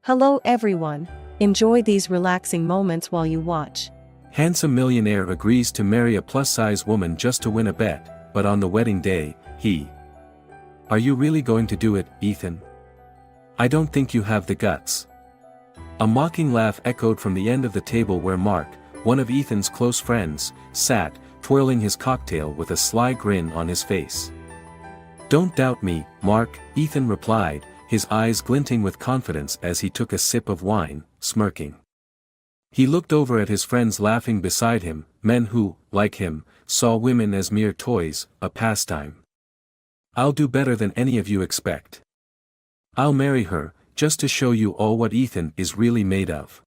Hello everyone. Enjoy these relaxing moments while you watch. Handsome millionaire agrees to marry a plus-size woman just to win a bet, but on the wedding day, Are you really going to do it, Ethan? I don't think you have the guts. A mocking laugh echoed from the end of the table where Mark, one of Ethan's close friends, sat, twirling his cocktail with a sly grin on his face. Don't doubt me, Mark, Ethan replied, his eyes glinting with confidence as he took a sip of wine, smirking. He looked over at his friends laughing beside him, men who, like him, saw women as mere toys, a pastime. I'll do better than any of you expect. I'll marry her, just to show you all what Ethan is really made of.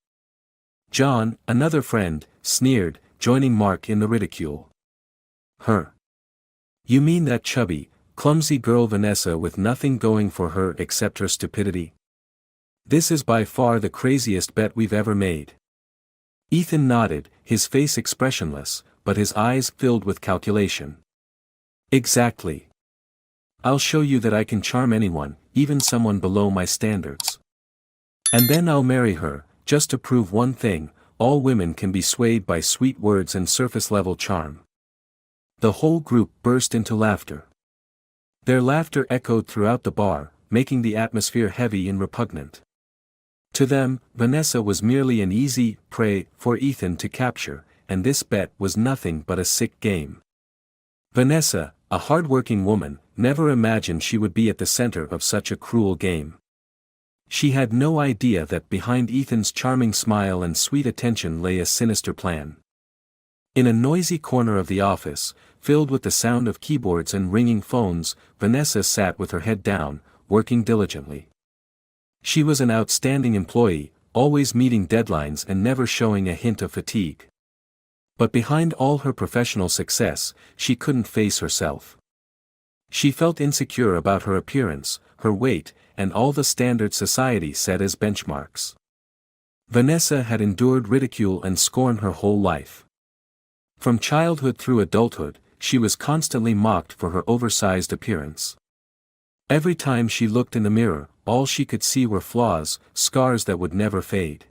John, another friend, sneered, joining Mark in the ridicule. Her. You mean that chubby, clumsy girl Vanessa with nothing going for her except her stupidity? This is by far the craziest bet we've ever made. Ethan nodded, his face expressionless, but his eyes filled with calculation. Exactly. I'll show you that I can charm anyone, even someone below my standards. And then I'll marry her, just to prove one thing: all women can be swayed by sweet words and surface-level charm. The whole group burst into laughter. Their laughter echoed throughout the bar, making the atmosphere heavy and repugnant. To them, Vanessa was merely an easy prey for Ethan to capture, and this bet was nothing but a sick game. Vanessa, a hard-working woman, never imagined she would be at the center of such a cruel game. She had no idea that behind Ethan's charming smile and sweet attention lay a sinister plan. In a noisy corner of the office, filled with the sound of keyboards and ringing phones, Vanessa sat with her head down, working diligently. She was an outstanding employee, always meeting deadlines and never showing a hint of fatigue. But behind all her professional success, she couldn't face herself. She felt insecure about her appearance, her weight, and all the standards society set as benchmarks. Vanessa had endured ridicule and scorn her whole life. From childhood through adulthood, she was constantly mocked for her oversized appearance. Every time she looked in the mirror, all she could see were flaws, scars that would never fade.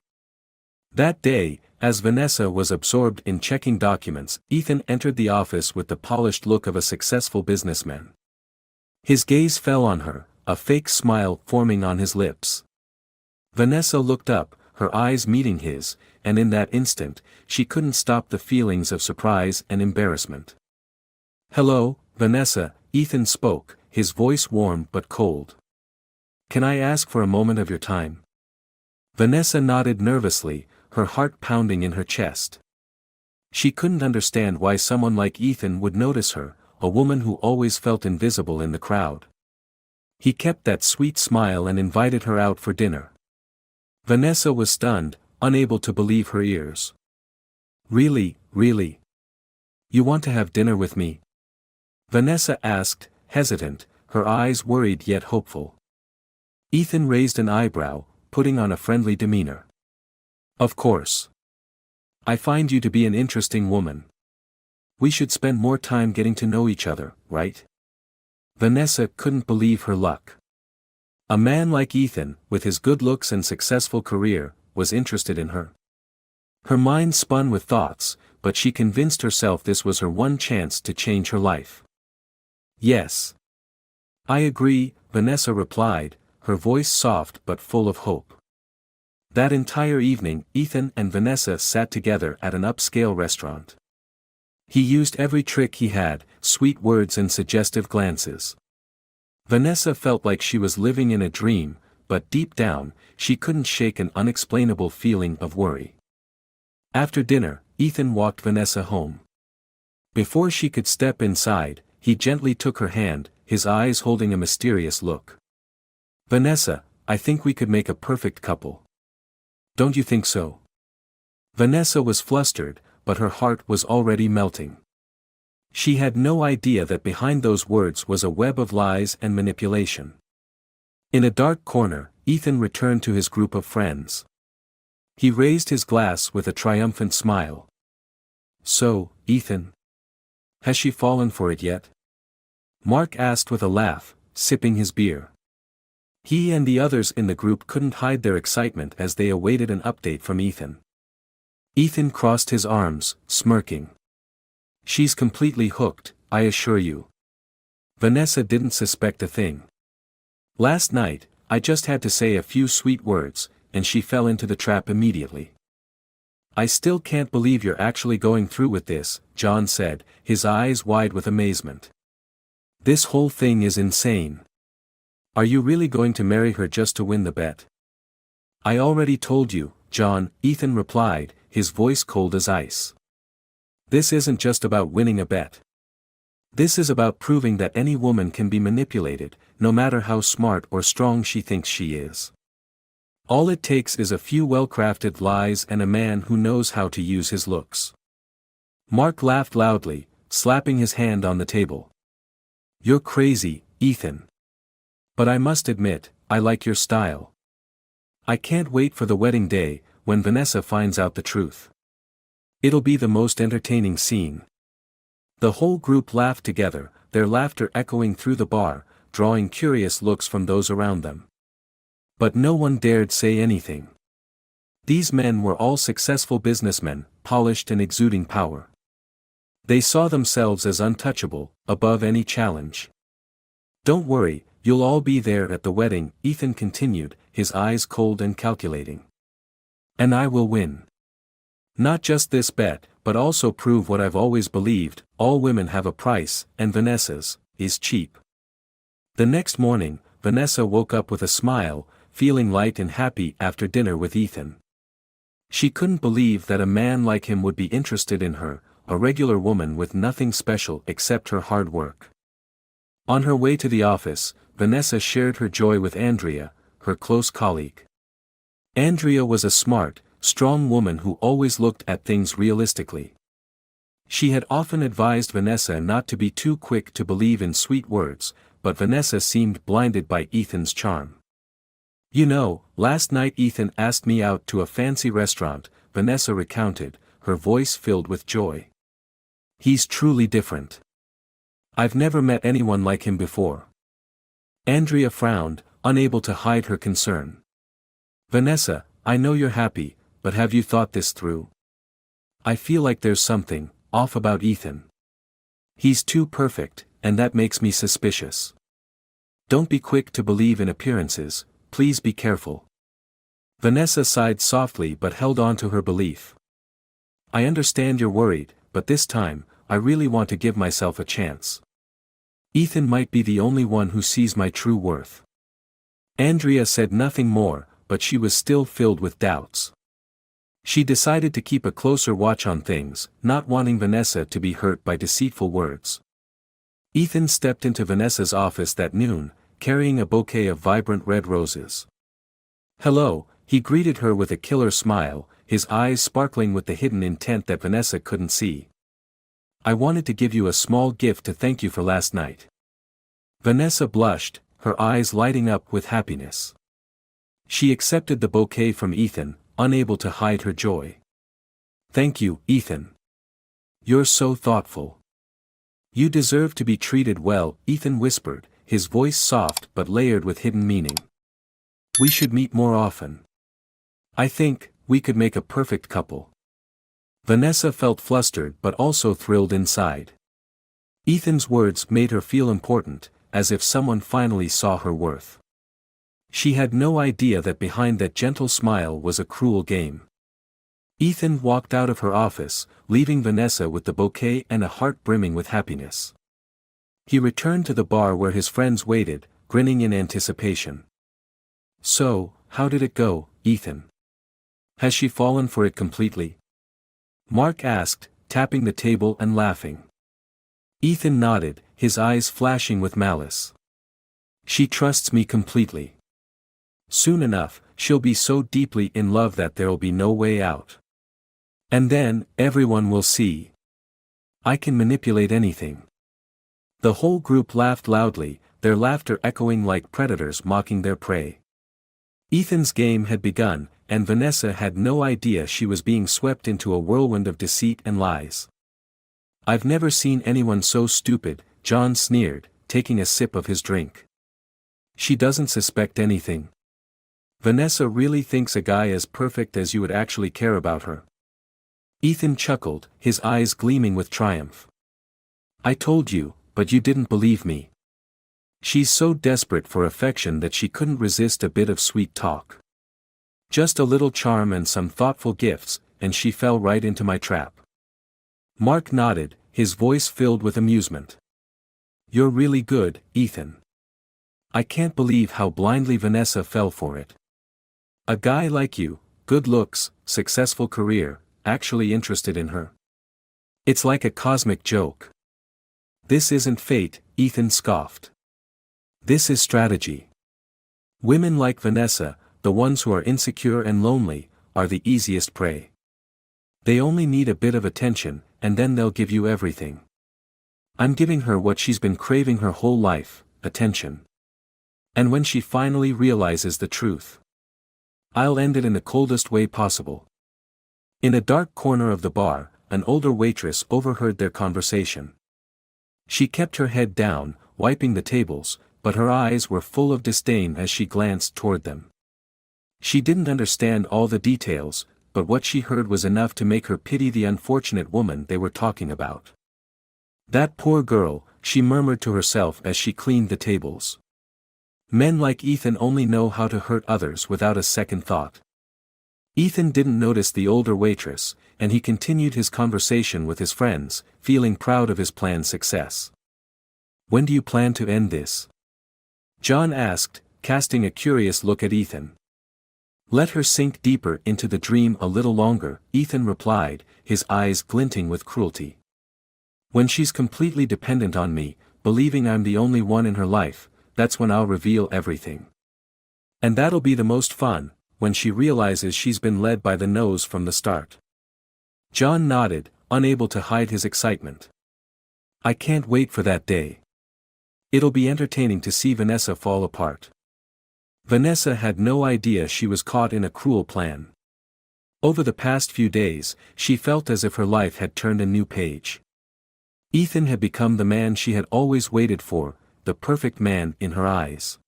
That day, as Vanessa was absorbed in checking documents, Ethan entered the office with the polished look of a successful businessman. His gaze fell on her, a fake smile forming on his lips. Vanessa looked up, her eyes meeting his, and in that instant, she couldn't stop the feelings of surprise and embarrassment. Hello, Vanessa, Ethan spoke, his voice warm but cold. Can I ask for a moment of your time? Vanessa nodded nervously, her heart pounding in her chest. She couldn't understand why someone like Ethan would notice her, a woman who always felt invisible in the crowd. He kept that sweet smile and invited her out for dinner. Vanessa was stunned, unable to believe her ears. Really? You want to have dinner with me? Vanessa asked, hesitant, her eyes worried yet hopeful. Ethan raised an eyebrow, putting on a friendly demeanor. Of course. I find you to be an interesting woman. We should spend more time getting to know each other, right? Vanessa couldn't believe her luck. A man like Ethan, with his good looks and successful career, was interested in her. Her mind spun with thoughts, but she convinced herself this was her one chance to change her life. Yes. I agree, Vanessa replied, her voice soft but full of hope. That entire evening, Ethan and Vanessa sat together at an upscale restaurant. He used every trick he had, sweet words and suggestive glances. Vanessa felt like she was living in a dream, but deep down, she couldn't shake an unexplainable feeling of worry. After dinner, Ethan walked Vanessa home. Before she could step inside, he gently took her hand, his eyes holding a mysterious look. Vanessa, I think we could make a perfect couple. Don't you think so? Vanessa was flustered, but her heart was already melting. She had no idea that behind those words was a web of lies and manipulation. In a dark corner, Ethan returned to his group of friends. He raised his glass with a triumphant smile. So, Ethan? Has she fallen for it yet? Mark asked with a laugh, sipping his beer. He and the others in the group couldn't hide their excitement as they awaited an update from Ethan. Ethan crossed his arms, smirking. She's completely hooked, I assure you. Vanessa didn't suspect a thing. Last night, I just had to say a few sweet words, and she fell into the trap immediately. I still can't believe you're actually going through with this, John said, his eyes wide with amazement. This whole thing is insane. Are you really going to marry her just to win the bet? I already told you, John, Ethan replied, his voice cold as ice. This isn't just about winning a bet. This is about proving that any woman can be manipulated, no matter how smart or strong she thinks she is. All it takes is a few well-crafted lies and a man who knows how to use his looks. Mark laughed loudly, slapping his hand on the table. You're crazy, Ethan. But I must admit, I like your style. I can't wait for the wedding day, when Vanessa finds out the truth. It'll be the most entertaining scene. The whole group laughed together, their laughter echoing through the bar, drawing curious looks from those around them. But no one dared say anything. These men were all successful businessmen, polished and exuding power. They saw themselves as untouchable, above any challenge. Don't worry, you'll all be there at the wedding, Ethan continued, his eyes cold and calculating. And I will win. Not just this bet, but also prove what I've always believed, all women have a price, and Vanessa's is cheap. The next morning, Vanessa woke up with a smile, feeling light and happy after dinner with Ethan. She couldn't believe that a man like him would be interested in her, a regular woman with nothing special except her hard work. On her way to the office, Vanessa shared her joy with Andrea, her close colleague. Andrea was a smart, strong woman who always looked at things realistically. She had often advised Vanessa not to be too quick to believe in sweet words, but Vanessa seemed blinded by Ethan's charm. You know, last night Ethan asked me out to a fancy restaurant, Vanessa recounted, her voice filled with joy. He's truly different. I've never met anyone like him before. Andrea frowned, unable to hide her concern. Vanessa, I know you're happy, but have you thought this through? I feel like there's something off about Ethan. He's too perfect, and that makes me suspicious. Don't be quick to believe in appearances, please be careful. Vanessa sighed softly but held on to her belief. I understand you're worried, but this time, I really want to give myself a chance. Ethan might be the only one who sees my true worth. Andrea said nothing more, but she was still filled with doubts. She decided to keep a closer watch on things, not wanting Vanessa to be hurt by deceitful words. Ethan stepped into Vanessa's office that noon, carrying a bouquet of vibrant red roses. Hello, he greeted her with a killer smile, his eyes sparkling with the hidden intent that Vanessa couldn't see. I wanted to give you a small gift to thank you for last night. Vanessa blushed, her eyes lighting up with happiness. She accepted the bouquet from Ethan, unable to hide her joy. Thank you, Ethan. You're so thoughtful. You deserve to be treated well, Ethan whispered, his voice soft but layered with hidden meaning. We should meet more often. I think we could make a perfect couple. Vanessa felt flustered but also thrilled inside. Ethan's words made her feel important, as if someone finally saw her worth. She had no idea that behind that gentle smile was a cruel game. Ethan walked out of her office, leaving Vanessa with the bouquet and a heart brimming with happiness. He returned to the bar where his friends waited, grinning in anticipation. So, how did it go, Ethan? Has she fallen for it completely? Mark asked, tapping the table and laughing. Ethan nodded, his eyes flashing with malice. She trusts me completely. Soon enough, she'll be so deeply in love that there'll be no way out. And then, everyone will see. I can manipulate anything. The whole group laughed loudly, their laughter echoing like predators mocking their prey. Ethan's game had begun, and Vanessa had no idea she was being swept into a whirlwind of deceit and lies. I've never seen anyone so stupid, John sneered, taking a sip of his drink. She doesn't suspect anything. Vanessa really thinks a guy as perfect as you would actually care about her. Ethan chuckled, his eyes gleaming with triumph. I told you, but you didn't believe me. She's so desperate for affection that she couldn't resist a bit of sweet talk. Just a little charm and some thoughtful gifts, and she fell right into my trap. Mark nodded, his voice filled with amusement. You're really good, Ethan. I can't believe how blindly Vanessa fell for it. A guy like you, good looks, successful career, actually interested in her. It's like a cosmic joke. This isn't fate, Ethan scoffed. This is strategy. Women like Vanessa, the ones who are insecure and lonely, are the easiest prey. They only need a bit of attention, and then they'll give you everything. I'm giving her what she's been craving her whole life, attention. And when she finally realizes the truth, I'll end it in the coldest way possible. In a dark corner of the bar, an older waitress overheard their conversation. She kept her head down, wiping the tables, but her eyes were full of disdain as she glanced toward them. She didn't understand all the details, but what she heard was enough to make her pity the unfortunate woman they were talking about. That poor girl, she murmured to herself as she cleaned the tables. Men like Ethan only know how to hurt others without a second thought. Ethan didn't notice the older waitress, and he continued his conversation with his friends, feeling proud of his plan's success. When do you plan to end this? John asked, casting a curious look at Ethan. Let her sink deeper into the dream a little longer, Ethan replied, his eyes glinting with cruelty. When she's completely dependent on me, believing I'm the only one in her life, that's when I'll reveal everything. And that'll be the most fun, when she realizes she's been led by the nose from the start. John nodded, unable to hide his excitement. I can't wait for that day. It'll be entertaining to see Vanessa fall apart. Vanessa had no idea she was caught in a cruel plan. Over the past few days, she felt as if her life had turned a new page. Ethan had become the man she had always waited for, the perfect man in her eyes.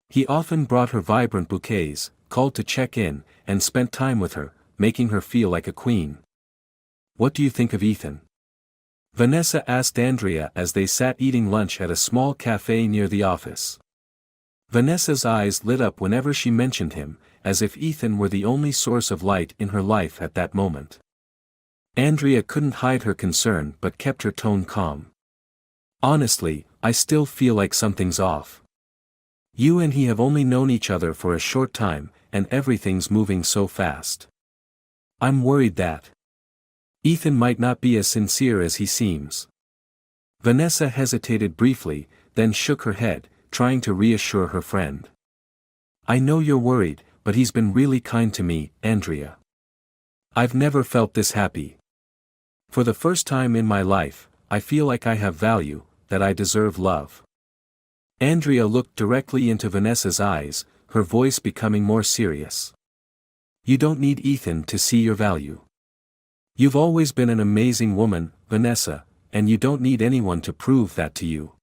He often brought her vibrant bouquets, called to check in, and spent time with her, making her feel like a queen. What do you think of Ethan? Vanessa asked Andrea as they sat eating lunch at a small cafe near the office. Vanessa's eyes lit up whenever she mentioned him, as if Ethan were the only source of light in her life at that moment. Andrea couldn't hide her concern but kept her tone calm. Honestly, I still feel like something's off. You and he have only known each other for a short time, and everything's moving so fast. I'm worried that Ethan might not be as sincere as he seems. Vanessa hesitated briefly, then shook her head, trying to reassure her friend. I know you're worried, but he's been really kind to me, Andrea. I've never felt this happy. For the first time in my life, I feel like I have value, that I deserve love. Andrea looked directly into Vanessa's eyes, her voice becoming more serious. You don't need Ethan to see your value. You've always been an amazing woman, Vanessa, and you don't need anyone to prove that to you.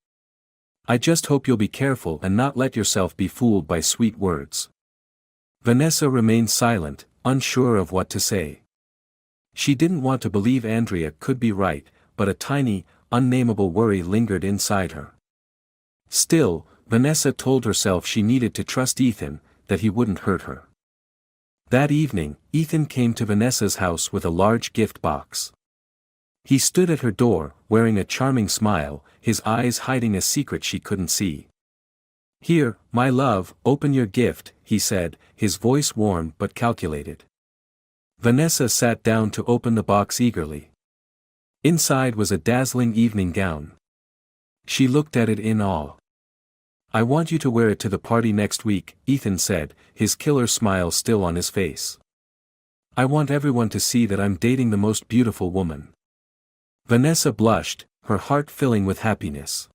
I just hope you'll be careful and not let yourself be fooled by sweet words. Vanessa remained silent, unsure of what to say. She didn't want to believe Andrea could be right, but a tiny, unnameable worry lingered inside her. Still, Vanessa told herself she needed to trust Ethan, that he wouldn't hurt her. That evening, Ethan came to Vanessa's house with a large gift box. He stood at her door, wearing a charming smile, his eyes hiding a secret she couldn't see. Here, my love, open your gift, he said, his voice warm but calculated. Vanessa sat down to open the box eagerly. Inside was a dazzling evening gown. She looked at it in awe. I want you to wear it to the party next week, Ethan said, his killer smile still on his face. I want everyone to see that I'm dating the most beautiful woman. Vanessa blushed, her heart filling with happiness.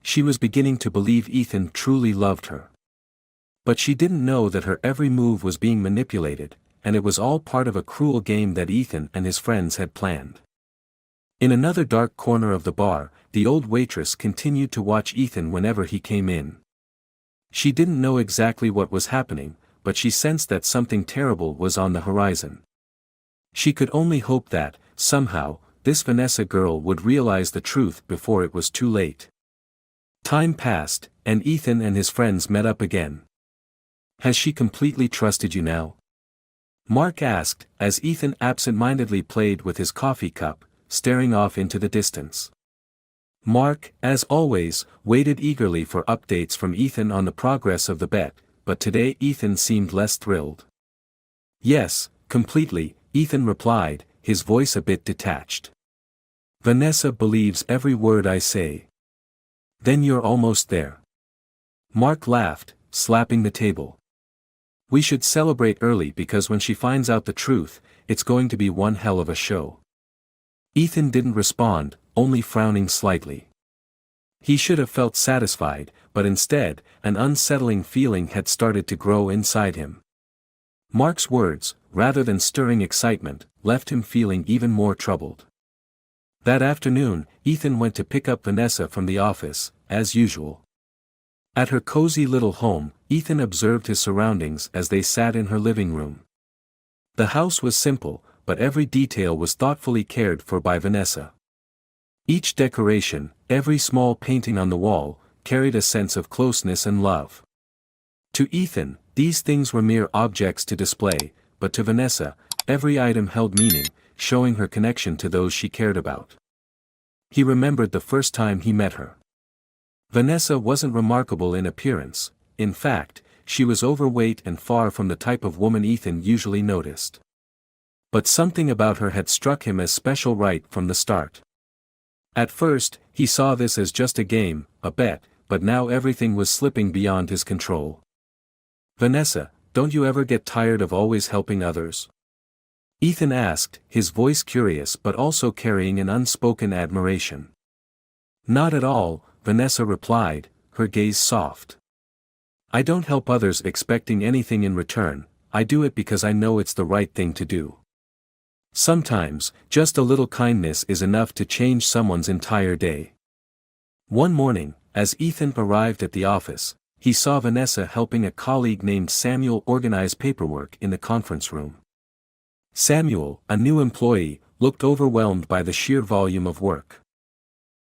She was beginning to believe Ethan truly loved her. But she didn't know that her every move was being manipulated, and it was all part of a cruel game that Ethan and his friends had planned. In another dark corner of the bar, the old waitress continued to watch Ethan whenever he came in. She didn't know exactly what was happening, but she sensed that something terrible was on the horizon. She could only hope that, somehow, this Vanessa girl would realize the truth before it was too late. Time passed, and Ethan and his friends met up again. "Has she completely trusted you now?" Mark asked, as Ethan absent-mindedly played with his coffee cup, staring off into the distance. Mark, as always, waited eagerly for updates from Ethan on the progress of the bet, but today Ethan seemed less thrilled. "Yes, completely," Ethan replied, his voice a bit detached. "Vanessa believes every word I say." "Then you're almost there." Mark laughed, slapping the table. "We should celebrate early because when she finds out the truth, it's going to be one hell of a show." Ethan didn't respond, only frowning slightly. He should have felt satisfied, but instead, an unsettling feeling had started to grow inside him. Mark's words, rather than stirring excitement, left him feeling even more troubled. That afternoon, Ethan went to pick up Vanessa from the office, as usual. At her cozy little home, Ethan observed his surroundings as they sat in her living room. The house was simple, but every detail was thoughtfully cared for by Vanessa. Each decoration, every small painting on the wall, carried a sense of closeness and love. To Ethan, these things were mere objects to display, but to Vanessa, every item held meaning, showing her connection to those she cared about. He remembered the first time he met her. Vanessa wasn't remarkable in appearance. In fact, she was overweight and far from the type of woman Ethan usually noticed. But something about her had struck him as special right from the start. At first, he saw this as just a game, a bet, but now everything was slipping beyond his control. "Vanessa, don't you ever get tired of always helping others?" Ethan asked, his voice curious but also carrying an unspoken admiration. "Not at all," Vanessa replied, her gaze soft. "I don't help others expecting anything in return, I do it because I know it's the right thing to do. Sometimes, just a little kindness is enough to change someone's entire day." One morning, as Ethan arrived at the office, he saw Vanessa helping a colleague named Samuel organize paperwork in the conference room. Samuel, a new employee, looked overwhelmed by the sheer volume of work.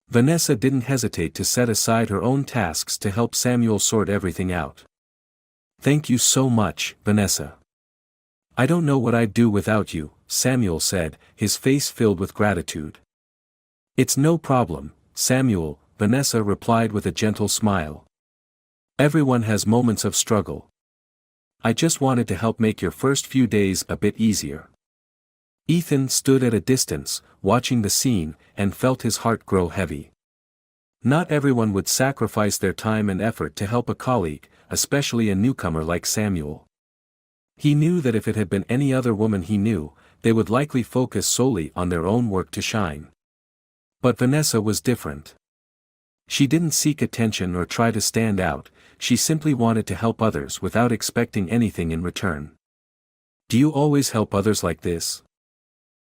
Vanessa didn't hesitate to set aside her own tasks to help Samuel sort everything out. "Thank you so much, Vanessa. I don't know what I'd do without you," Samuel said, his face filled with gratitude. "It's no problem, Samuel," Vanessa replied with a gentle smile. "Everyone has moments of struggle. I just wanted to help make your first few days a bit easier." Ethan stood at a distance, watching the scene, and felt his heart grow heavy. Not everyone would sacrifice their time and effort to help a colleague, especially a newcomer like Samuel. He knew that if it had been any other woman he knew, they would likely focus solely on their own work to shine. But Vanessa was different. She didn't seek attention or try to stand out, she simply wanted to help others without expecting anything in return. "Do you always help others like this?"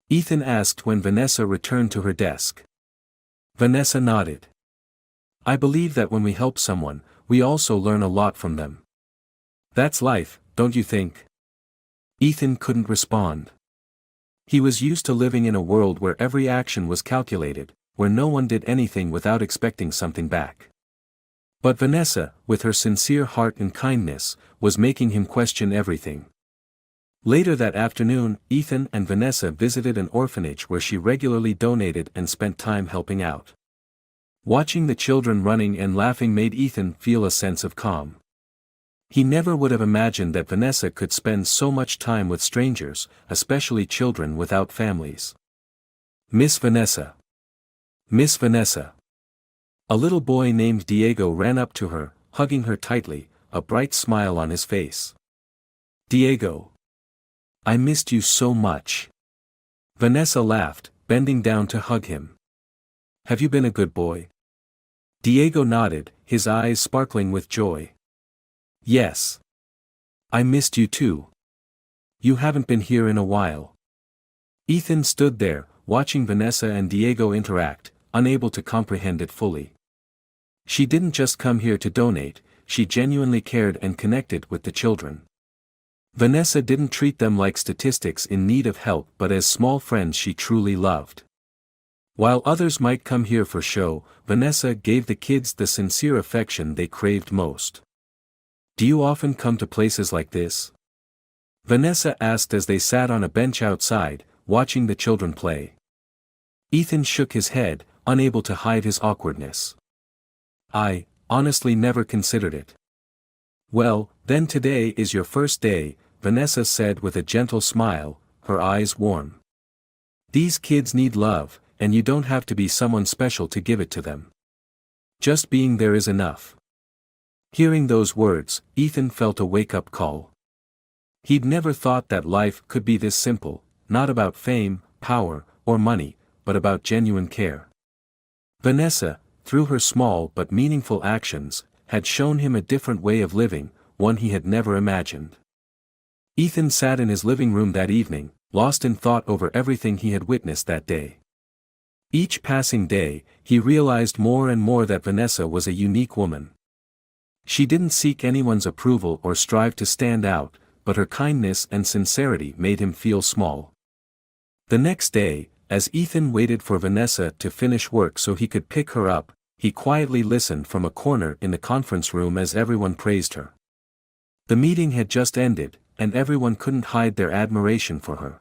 Ethan asked when Vanessa returned to her desk. Vanessa nodded. "I believe that when we help someone, we also learn a lot from them. That's life, don't you think?" Ethan couldn't respond. He was used to living in a world where every action was calculated, where no one did anything without expecting something back. But Vanessa, with her sincere heart and kindness, was making him question everything. Later that afternoon, Ethan and Vanessa visited an orphanage where she regularly donated and spent time helping out. Watching the children running and laughing made Ethan feel a sense of calm. He never would have imagined that Vanessa could spend so much time with strangers, especially children without families. "Miss Vanessa. Miss Vanessa." A little boy named Diego ran up to her, hugging her tightly, a bright smile on his face. "Diego. I missed you so much." Vanessa laughed, bending down to hug him. "Have you been a good boy?" Diego nodded, his eyes sparkling with joy. "Yes. I missed you too. You haven't been here in a while." Ethan stood there, watching Vanessa and Diego interact, unable to comprehend it fully. She didn't just come here to donate, she genuinely cared and connected with the children. Vanessa didn't treat them like statistics in need of help but as small friends she truly loved. While others might come here for show, Vanessa gave the kids the sincere affection they craved most. "Do you often come to places like this?" Vanessa asked as they sat on a bench outside, watching the children play. Ethan shook his head, unable to hide his awkwardness. "I honestly never considered it." "Well, then today is your first day," Vanessa said with a gentle smile, her eyes warm. "These kids need love, and you don't have to be someone special to give it to them. Just being there is enough." Hearing those words, Ethan felt a wake-up call. He'd never thought that life could be this simple, not about fame, power, or money, but about genuine care. Vanessa, through her small but meaningful actions, had shown him a different way of living, one he had never imagined. Ethan sat in his living room that evening, lost in thought over everything he had witnessed that day. Each passing day, he realized more and more that Vanessa was a unique woman. She didn't seek anyone's approval or strive to stand out, but her kindness and sincerity made him feel small. The next day, as Ethan waited for Vanessa to finish work so he could pick her up, he quietly listened from a corner in the conference room as everyone praised her. The meeting had just ended, and everyone couldn't hide their admiration for her.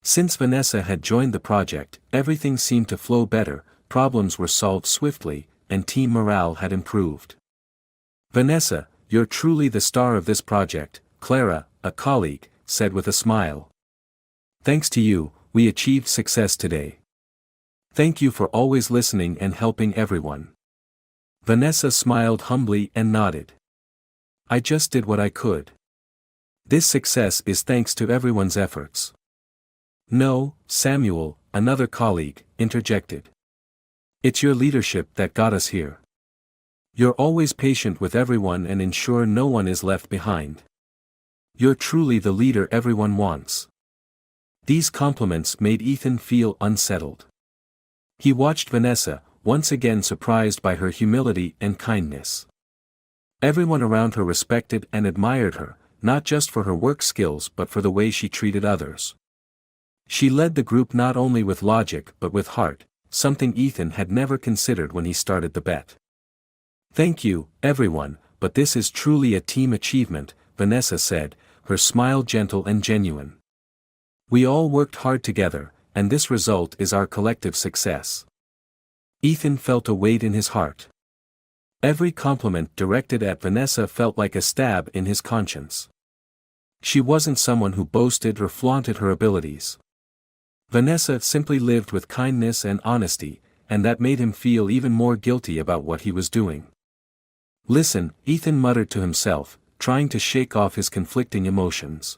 Since Vanessa had joined the project, everything seemed to flow better, problems were solved swiftly, and team morale had improved. "Vanessa, you're truly the star of this project," Clara, a colleague, said with a smile. "Thanks to you, we achieved success today. Thank you for always listening and helping everyone." Vanessa smiled humbly and nodded. "I just did what I could. This success is thanks to everyone's efforts." "No, Samuel," another colleague, interjected. "It's your leadership that got us here. You're always patient with everyone and ensure no one is left behind. You're truly the leader everyone wants." These compliments made Ethan feel unsettled. He watched Vanessa, once again surprised by her humility and kindness. Everyone around her respected and admired her, not just for her work skills but for the way she treated others. She led the group not only with logic but with heart, something Ethan had never considered when he started the bet. "Thank you, everyone, but this is truly a team achievement," Vanessa said, her smile gentle and genuine. "We all worked hard together, and this result is our collective success." Ethan felt a weight in his heart. Every compliment directed at Vanessa felt like a stab in his conscience. She wasn't someone who boasted or flaunted her abilities. Vanessa simply lived with kindness and honesty, and that made him feel even more guilty about what he was doing. "Listen," Ethan muttered to himself, trying to shake off his conflicting emotions.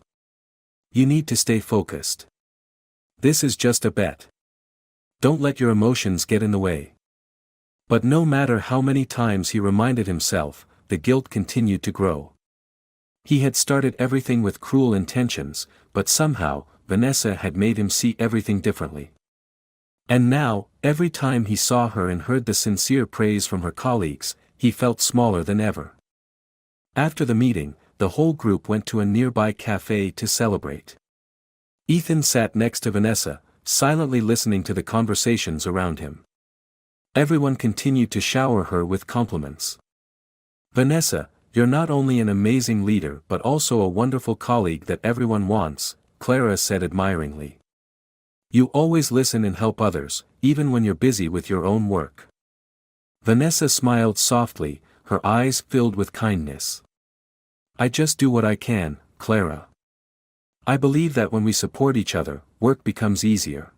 "You need to stay focused. This is just a bet. Don't let your emotions get in the way." But no matter how many times he reminded himself, the guilt continued to grow. He had started everything with cruel intentions, but somehow, Vanessa had made him see everything differently. And now, every time he saw her and heard the sincere praise from her colleagues, he felt smaller than ever. After the meeting, the whole group went to a nearby cafe to celebrate. Ethan sat next to Vanessa, silently listening to the conversations around him. Everyone continued to shower her with compliments. "Vanessa, you're not only an amazing leader but also a wonderful colleague that everyone wants," Clara said admiringly. "You always listen and help others, even when you're busy with your own work." Vanessa smiled softly, her eyes filled with kindness. "I just do what I can, Clara. I believe that when we support each other, work becomes easier."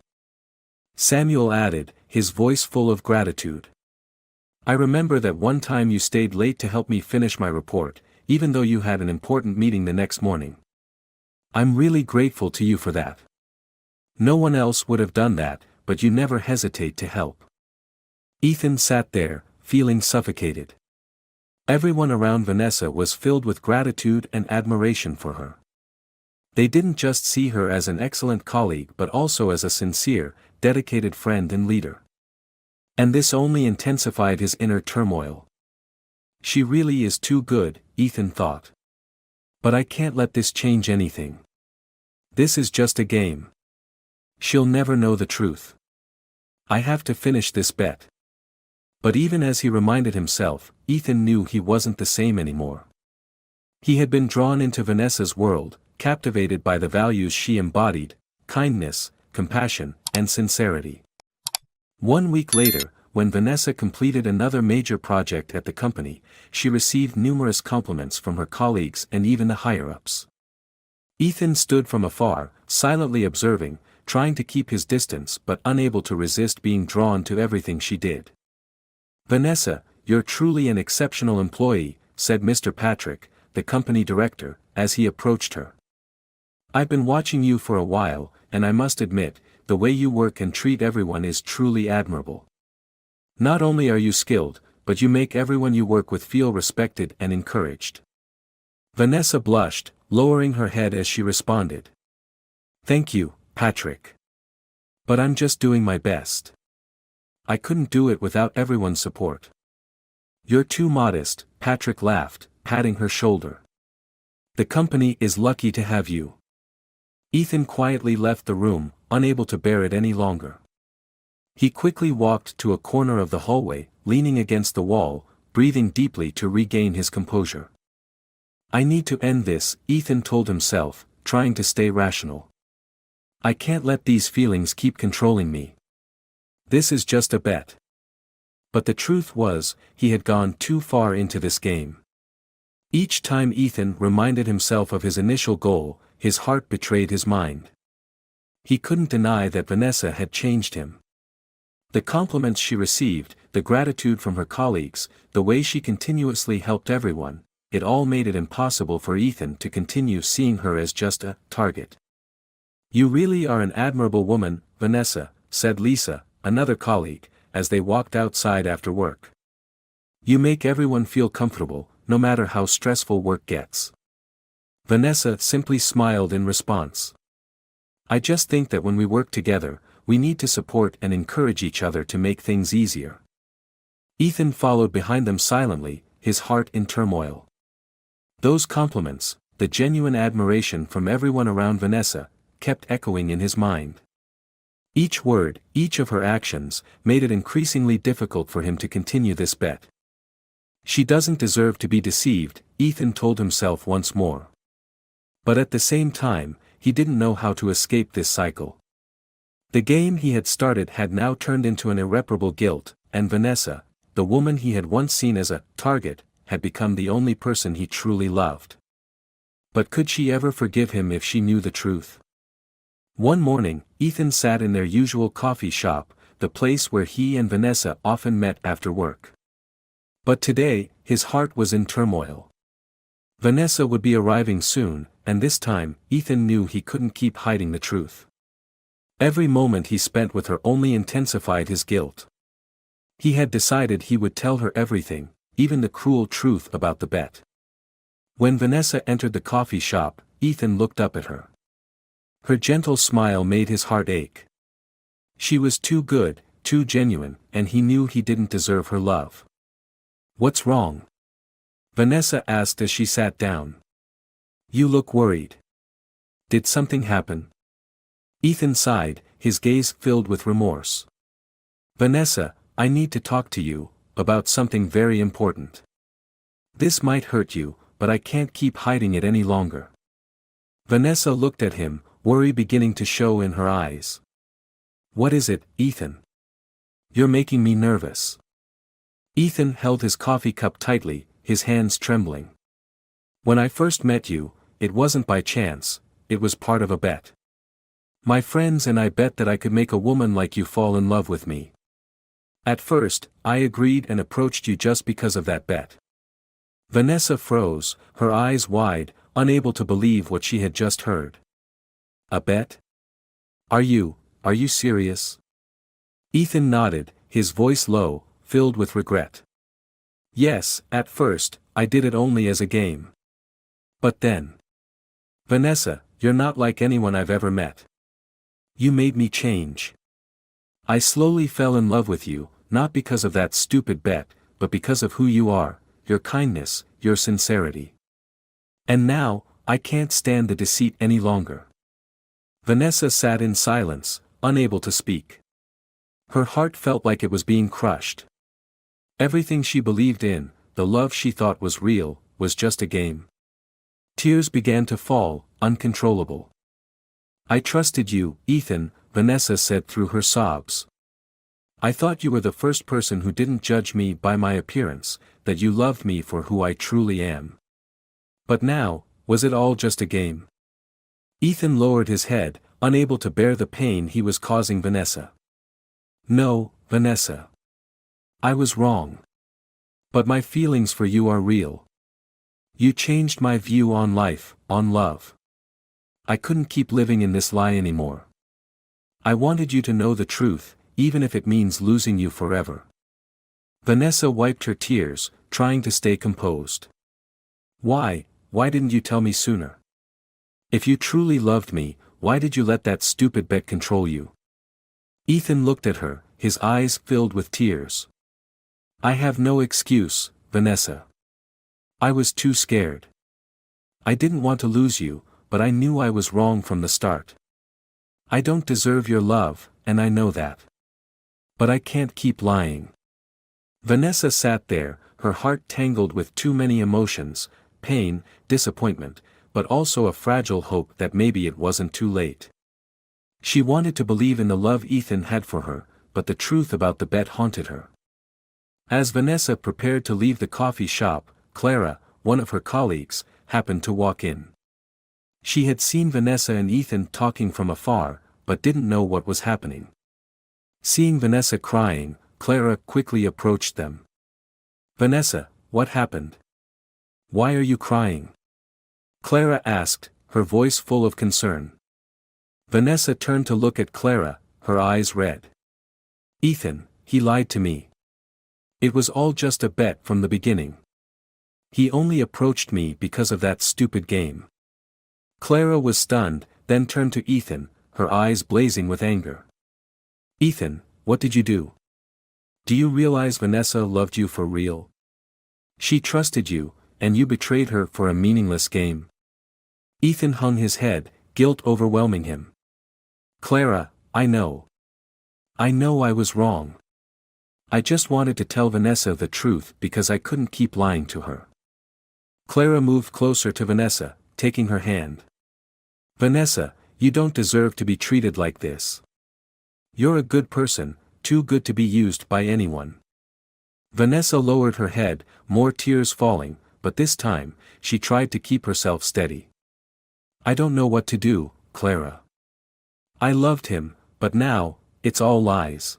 Samuel added, his voice full of gratitude. "I remember that one time you stayed late to help me finish my report, even though you had an important meeting the next morning. I'm really grateful to you for that. No one else would have done that, but you never hesitate to help." Ethan sat there, feeling suffocated. Everyone around Vanessa was filled with gratitude and admiration for her. They didn't just see her as an excellent colleague but also as a sincere, dedicated friend and leader. And this only intensified his inner turmoil. She really is too good, Ethan thought. But I can't let this change anything. This is just a game. She'll never know the truth. I have to finish this bet. But even as he reminded himself, Ethan knew he wasn't the same anymore. He had been drawn into Vanessa's world, captivated by the values she embodied: kindness, compassion, and sincerity. 1 week later, when Vanessa completed another major project at the company, she received numerous compliments from her colleagues and even the higher-ups. Ethan stood from afar, silently observing, trying to keep his distance but unable to resist being drawn to everything she did. "Vanessa, you're truly an exceptional employee," said Mr. Patrick, the company director, as he approached her. "I've been watching you for a while, and I must admit, the way you work and treat everyone is truly admirable. Not only are you skilled, but you make everyone you work with feel respected and encouraged." Vanessa blushed, lowering her head as she responded. "Thank you, Patrick. But I'm just doing my best. I couldn't do it without everyone's support." "You're too modest," Patrick laughed, patting her shoulder. "The company is lucky to have you." Ethan quietly left the room, unable to bear it any longer. He quickly walked to a corner of the hallway, leaning against the wall, breathing deeply to regain his composure. "I need to end this," Ethan told himself, trying to stay rational. "I can't let these feelings keep controlling me. This is just a bet." But the truth was, he had gone too far into this game. Each time Ethan reminded himself of his initial goal, his heart betrayed his mind. He couldn't deny that Vanessa had changed him. The compliments she received, the gratitude from her colleagues, the way she continuously helped everyone, it all made it impossible for Ethan to continue seeing her as just a target. "You really are an admirable woman, Vanessa," said Lisa, another colleague, as they walked outside after work. "You make everyone feel comfortable, no matter how stressful work gets." Vanessa simply smiled in response. "I just think that when we work together, we need to support and encourage each other to make things easier." Ethan followed behind them silently, his heart in turmoil. Those compliments, the genuine admiration from everyone around Vanessa, kept echoing in his mind. Each word, each of her actions, made it increasingly difficult for him to continue this bet. "She doesn't deserve to be deceived," Ethan told himself once more. But at the same time, he didn't know how to escape this cycle. The game he had started had now turned into an irreparable guilt, and Vanessa, the woman he had once seen as a target, had become the only person he truly loved. But could she ever forgive him if she knew the truth? One morning, Ethan sat in their usual coffee shop, the place where he and Vanessa often met after work. But today, his heart was in turmoil. Vanessa would be arriving soon, and this time, Ethan knew he couldn't keep hiding the truth. Every moment he spent with her only intensified his guilt. He had decided he would tell her everything, even the cruel truth about the bet. When Vanessa entered the coffee shop, Ethan looked up at her. Her gentle smile made his heart ache. She was too good, too genuine, and he knew he didn't deserve her love. "What's wrong?" Vanessa asked as she sat down. "You look worried. Did something happen?" Ethan sighed, his gaze filled with remorse. "Vanessa, I need to talk to you about something very important. This might hurt you, but I can't keep hiding it any longer." Vanessa looked at him, worry beginning to show in her eyes. "What is it, Ethan? You're making me nervous." Ethan held his coffee cup tightly, his hands trembling. "When I first met you, it wasn't by chance, it was part of a bet. My friends and I bet that I could make a woman like you fall in love with me. At first, I agreed and approached you just because of that bet." Vanessa froze, her eyes wide, unable to believe what she had just heard. "A bet? Are you serious?" Ethan nodded, his voice low, filled with regret. "Yes, at first, I did it only as a game. But then. Vanessa, you're not like anyone I've ever met. You made me change. I slowly fell in love with you, not because of that stupid bet, but because of who you are, your kindness, your sincerity. And now, I can't stand the deceit any longer." Vanessa sat in silence, unable to speak. Her heart felt like it was being crushed. Everything she believed in, the love she thought was real, was just a game. Tears began to fall, uncontrollable. "I trusted you, Ethan," Vanessa said through her sobs. "I thought you were the first person who didn't judge me by my appearance, that you loved me for who I truly am. But now, was it all just a game?" Ethan lowered his head, unable to bear the pain he was causing Vanessa. "No, Vanessa. I was wrong. But my feelings for you are real. You changed my view on life, on love. I couldn't keep living in this lie anymore. I wanted you to know the truth, even if it means losing you forever." Vanessa wiped her tears, trying to stay composed. Why didn't you tell me sooner? If you truly loved me, why did you let that stupid bet control you?" Ethan looked at her, his eyes filled with tears. "I have no excuse, Vanessa. I was too scared. I didn't want to lose you, but I knew I was wrong from the start. I don't deserve your love, and I know that. But I can't keep lying." Vanessa sat there, her heart tangled with too many emotions, pain, disappointment, but also a fragile hope that maybe it wasn't too late. She wanted to believe in the love Ethan had for her, but the truth about the bet haunted her. As Vanessa prepared to leave the coffee shop, Clara, one of her colleagues, happened to walk in. She had seen Vanessa and Ethan talking from afar, but didn't know what was happening. Seeing Vanessa crying, Clara quickly approached them. "Vanessa, what happened? Why are you crying?" Clara asked, her voice full of concern. Vanessa turned to look at Clara, her eyes red. "Ethan, he lied to me. It was all just a bet from the beginning. He only approached me because of that stupid game." Clara was stunned, then turned to Ethan, her eyes blazing with anger. "Ethan, what did you do? Do you realize Vanessa loved you for real? She trusted you, and you betrayed her for a meaningless game." Ethan hung his head, guilt overwhelming him. "Clara, I know. I know I was wrong. I just wanted to tell Vanessa the truth because I couldn't keep lying to her." Clara moved closer to Vanessa, taking her hand. "Vanessa, you don't deserve to be treated like this. You're a good person, too good to be used by anyone." Vanessa lowered her head, more tears falling, but this time, she tried to keep herself steady. "I don't know what to do, Clara. I loved him, but now, it's all lies."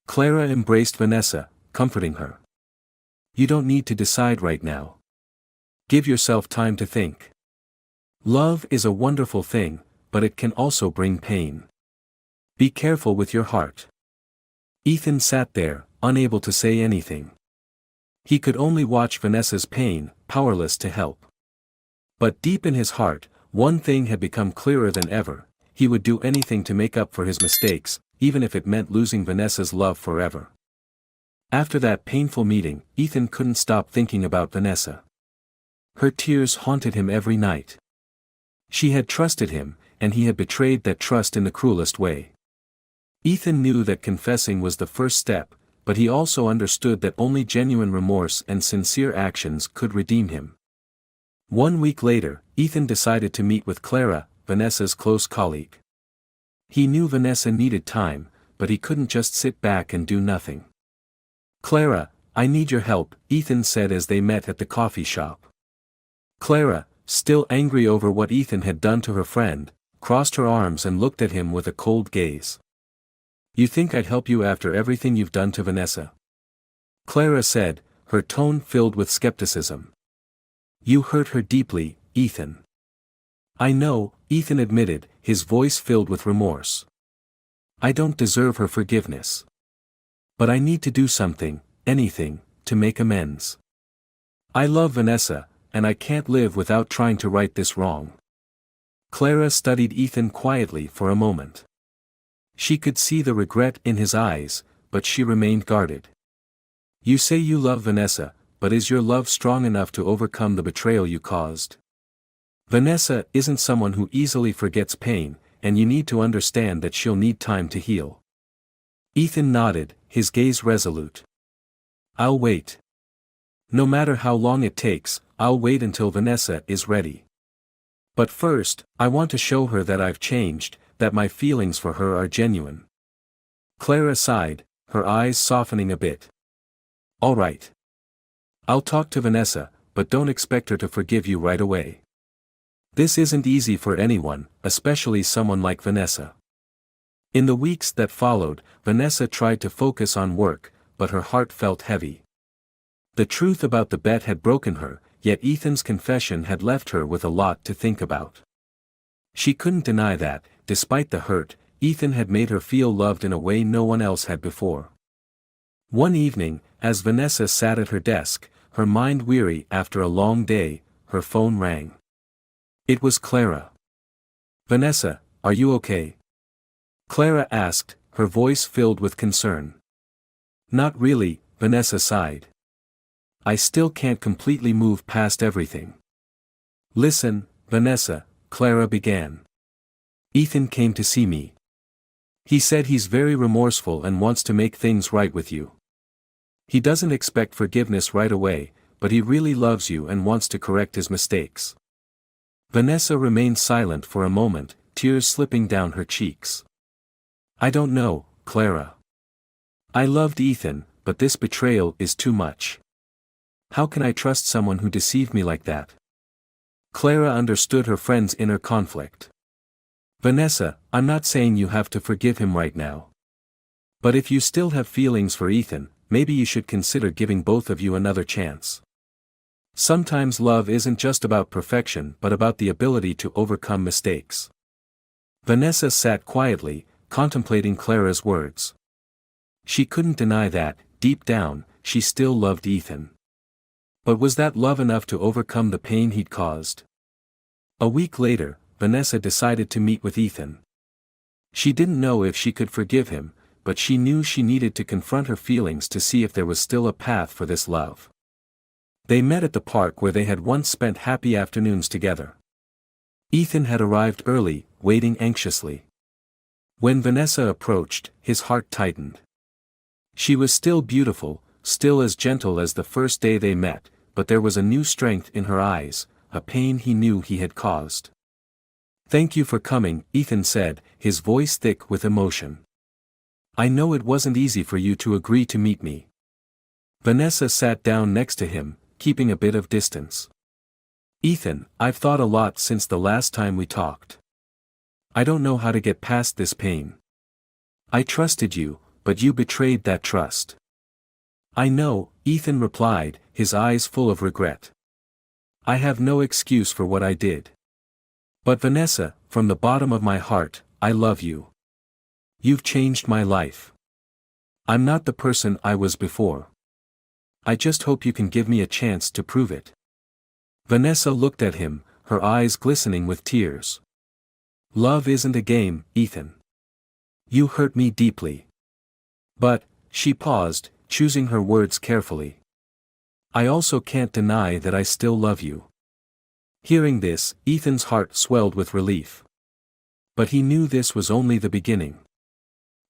Clara embraced Vanessa, comforting her. "You don't need to decide right now. Give yourself time to think. Love is a wonderful thing, but it can also bring pain. Be careful with your heart." Ethan sat there, unable to say anything. He could only watch Vanessa's pain, powerless to help. But deep in his heart, one thing had become clearer than ever: he would do anything to make up for his mistakes, even if it meant losing Vanessa's love forever. After that painful meeting, Ethan couldn't stop thinking about Vanessa. Her tears haunted him every night. She had trusted him, and he had betrayed that trust in the cruelest way. Ethan knew that confessing was the first step, but he also understood that only genuine remorse and sincere actions could redeem him. 1 week later, Ethan decided to meet with Clara, Vanessa's close colleague. He knew Vanessa needed time, but he couldn't just sit back and do nothing. "Clara, I need your help," Ethan said as they met at the coffee shop. Clara, still angry over what Ethan had done to her friend, crossed her arms and looked at him with a cold gaze. "You think I'd help you after everything you've done to Vanessa?" Clara said, her tone filled with skepticism. "You hurt her deeply, Ethan." "I know," Ethan admitted, his voice filled with remorse. "I don't deserve her forgiveness. But I need to do something, anything, to make amends. I love Vanessa, and I can't live without trying to right this wrong." Clara studied Ethan quietly for a moment. She could see the regret in his eyes, but she remained guarded. "You say you love Vanessa, but is your love strong enough to overcome the betrayal you caused? Vanessa isn't someone who easily forgets pain, and you need to understand that she'll need time to heal. Ethan nodded, his gaze resolute. I'll wait. No matter how long it takes, I'll wait until Vanessa is ready. But first, I want to show her that I've changed, that my feelings for her are genuine. Clara sighed, her eyes softening a bit. All right. I'll talk to Vanessa, but don't expect her to forgive you right away. This isn't easy for anyone, especially someone like Vanessa. In the weeks that followed, Vanessa tried to focus on work, but her heart felt heavy. The truth about the bet had broken her, yet Ethan's confession had left her with a lot to think about. She couldn't deny that, despite the hurt, Ethan had made her feel loved in a way no one else had before. One evening, as Vanessa sat at her desk, her mind weary after a long day, her phone rang. It was Clara. Vanessa, are you okay? Clara asked, her voice filled with concern. Not really, Vanessa sighed. I still can't completely move past everything. Listen, Vanessa, Clara began. Ethan came to see me. He said he's very remorseful and wants to make things right with you. He doesn't expect forgiveness right away, but he really loves you and wants to correct his mistakes. Vanessa remained silent for a moment, tears slipping down her cheeks. I don't know, Clara. I loved Ethan, but this betrayal is too much. How can I trust someone who deceived me like that? Clara understood her friend's inner conflict. Vanessa, I'm not saying you have to forgive him right now. But if you still have feelings for Ethan, maybe you should consider giving both of you another chance. Sometimes love isn't just about perfection but about the ability to overcome mistakes. Vanessa sat quietly, contemplating Clara's words. She couldn't deny that, deep down, she still loved Ethan. But was that love enough to overcome the pain he'd caused? A week later, Vanessa decided to meet with Ethan. She didn't know if she could forgive him, but she knew she needed to confront her feelings to see if there was still a path for this love. They met at the park where they had once spent happy afternoons together. Ethan had arrived early, waiting anxiously. When Vanessa approached, his heart tightened. She was still beautiful, still as gentle as the first day they met, but there was a new strength in her eyes, a pain he knew he had caused. Thank you for coming, Ethan said, his voice thick with emotion. I know it wasn't easy for you to agree to meet me. Vanessa sat down next to him, keeping a bit of distance. Ethan, I've thought a lot since the last time we talked. I don't know how to get past this pain. I trusted you, but you betrayed that trust. I know, Ethan replied, his eyes full of regret. I have no excuse for what I did. But Vanessa, from the bottom of my heart, I love you. You've changed my life. I'm not the person I was before. I just hope you can give me a chance to prove it. Vanessa looked at him, her eyes glistening with tears. Love isn't a game, Ethan. You hurt me deeply. But, she paused, choosing her words carefully. I also can't deny that I still love you. Hearing this, Ethan's heart swelled with relief. But he knew this was only the beginning.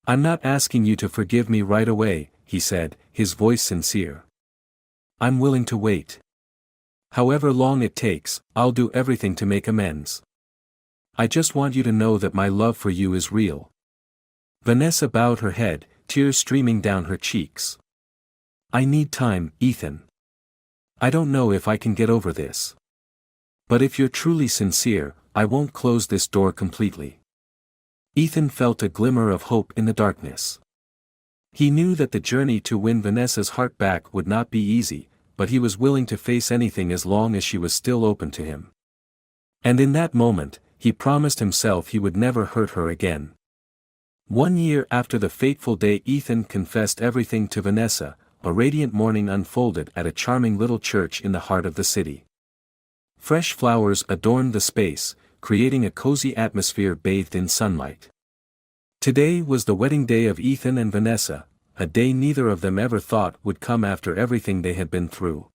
I'm not asking you to forgive me right away, he said, his voice sincere. I'm willing to wait. However long it takes, I'll do everything to make amends. I just want you to know that my love for you is real. Vanessa bowed her head, tears streaming down her cheeks. I need time, Ethan. I don't know if I can get over this. But if you're truly sincere, I won't close this door completely. Ethan felt a glimmer of hope in the darkness. He knew that the journey to win Vanessa's heart back would not be easy, but he was willing to face anything as long as she was still open to him. And in that moment, he promised himself he would never hurt her again. 1 year after the fateful day Ethan confessed everything to Vanessa, a radiant morning unfolded at a charming little church in the heart of the city. Fresh flowers adorned the space, creating a cozy atmosphere bathed in sunlight. Today was the wedding day of Ethan and Vanessa, a day neither of them ever thought would come after everything they had been through.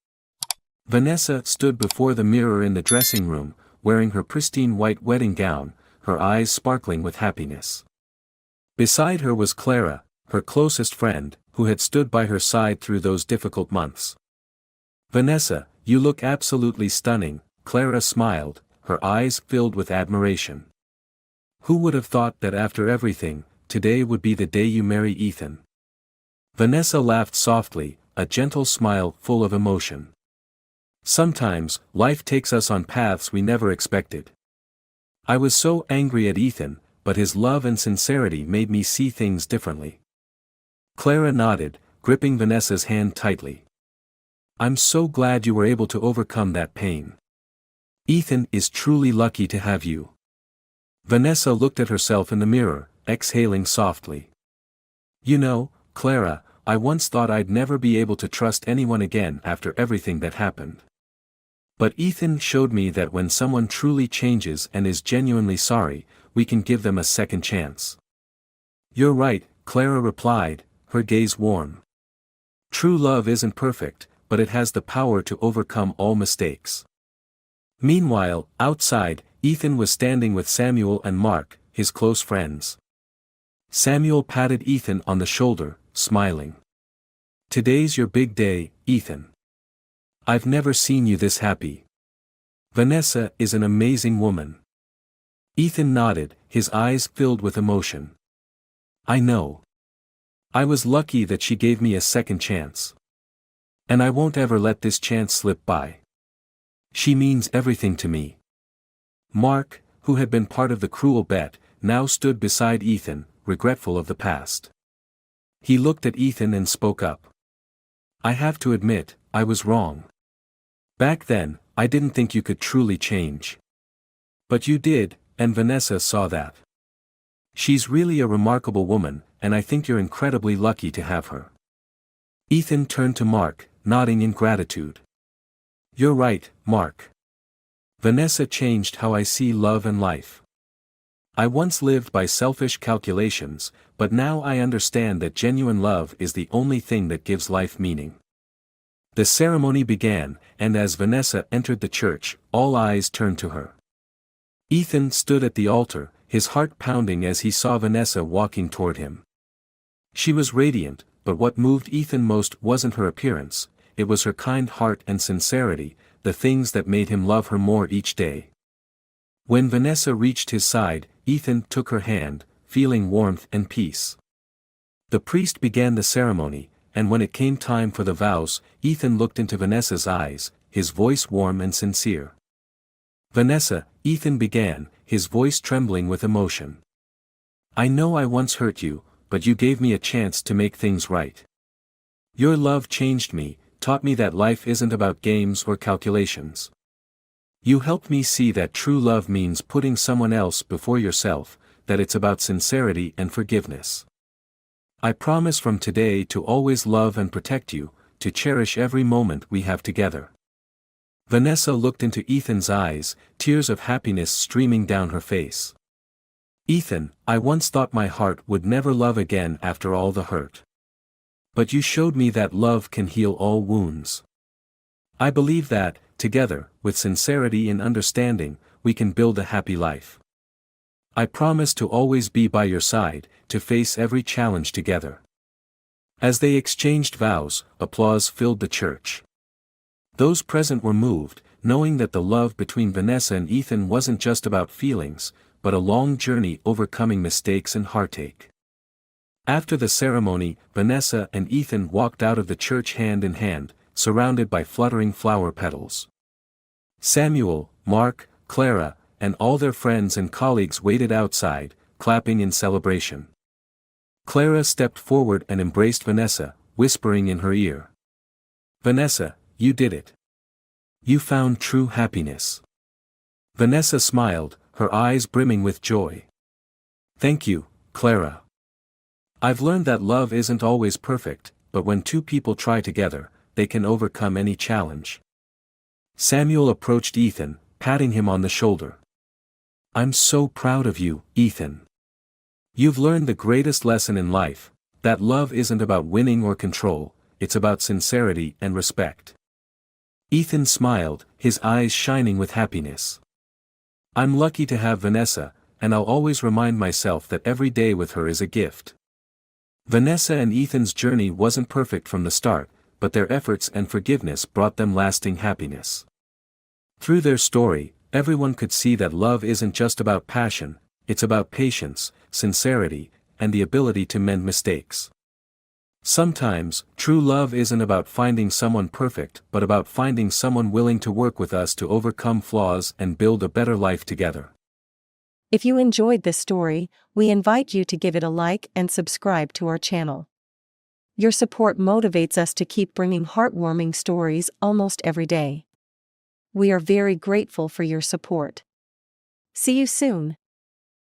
Vanessa stood before the mirror in the dressing room, wearing her pristine white wedding gown, her eyes sparkling with happiness. Beside her was Clara, her closest friend, who had stood by her side through those difficult months. "Vanessa, you look absolutely stunning," Clara smiled, her eyes filled with admiration. "Who would have thought that after everything, today would be the day you marry Ethan?" Vanessa laughed softly, a gentle smile full of emotion. "Sometimes, life takes us on paths we never expected. I was so angry at Ethan, but his love and sincerity made me see things differently." Clara nodded, gripping Vanessa's hand tightly. "I'm so glad you were able to overcome that pain. Ethan is truly lucky to have you." Vanessa looked at herself in the mirror, exhaling softly. "You know, Clara, I once thought I'd never be able to trust anyone again after everything that happened. But Ethan showed me that when someone truly changes and is genuinely sorry, we can give them a second chance." "You're right," Clara replied, her gaze warm. "True love isn't perfect, but it has the power to overcome all mistakes." Meanwhile, outside, Ethan was standing with Samuel and Mark, his close friends. Samuel patted Ethan on the shoulder, smiling. "Today's your big day, Ethan. I've never seen you this happy. Vanessa is an amazing woman." Ethan nodded, his eyes filled with emotion. "I know. I was lucky that she gave me a second chance. And I won't ever let this chance slip by. She means everything to me." Mark, who had been part of the cruel bet, now stood beside Ethan, regretful of the past. He looked at Ethan and spoke up. "I have to admit, I was wrong. Back then, I didn't think you could truly change. But you did, and Vanessa saw that. She's really a remarkable woman, and I think you're incredibly lucky to have her." Ethan turned to Mark, nodding in gratitude. "You're right, Mark. Vanessa changed how I see love and life. I once lived by selfish calculations, but now I understand that genuine love is the only thing that gives life meaning." The ceremony began, and as Vanessa entered the church, all eyes turned to her. Ethan stood at the altar, his heart pounding as he saw Vanessa walking toward him. She was radiant, but what moved Ethan most wasn't her appearance, it was her kind heart and sincerity, the things that made him love her more each day. When Vanessa reached his side, Ethan took her hand, feeling warmth and peace. The priest began the ceremony, and when it came time for the vows, Ethan looked into Vanessa's eyes, his voice warm and sincere. "Vanessa," Ethan began, his voice trembling with emotion. "I know I once hurt you, but you gave me a chance to make things right. Your love changed me, taught me that life isn't about games or calculations. You helped me see that true love means putting someone else before yourself, that it's about sincerity and forgiveness. I promise from today to always love and protect you, to cherish every moment we have together." Vanessa looked into Ethan's eyes, tears of happiness streaming down her face. "Ethan, I once thought my heart would never love again after all the hurt. But you showed me that love can heal all wounds. I believe that, together, with sincerity and understanding, we can build a happy life. I promise to always be by your side, to face every challenge together." As they exchanged vows, applause filled the church. Those present were moved, knowing that the love between Vanessa and Ethan wasn't just about feelings, but a long journey overcoming mistakes and heartache. After the ceremony, Vanessa and Ethan walked out of the church hand in hand, surrounded by fluttering flower petals. Samuel, Mark, Clara, and all their friends and colleagues waited outside, clapping in celebration. Clara stepped forward and embraced Vanessa, whispering in her ear. "Vanessa, you did it. You found true happiness." Vanessa smiled, her eyes brimming with joy. "Thank you, Clara. I've learned that love isn't always perfect, but when two people try together, they can overcome any challenge." Samuel approached Ethan, patting him on the shoulder. "I'm so proud of you, Ethan. You've learned the greatest lesson in life, that love isn't about winning or control, it's about sincerity and respect." Ethan smiled, his eyes shining with happiness. I'm lucky to have Vanessa, and I'll always remind myself that every day with her is a gift. Vanessa and Ethan's journey wasn't perfect from the start, but their efforts and forgiveness brought them lasting happiness. Through their story, everyone could see that love isn't just about passion, it's about patience, sincerity, and the ability to mend mistakes. Sometimes, true love isn't about finding someone perfect but about finding someone willing to work with us to overcome flaws and build a better life together. If you enjoyed this story, we invite you to give it a like and subscribe to our channel. Your support motivates us to keep bringing heartwarming stories almost every day. We are very grateful for your support. See you soon.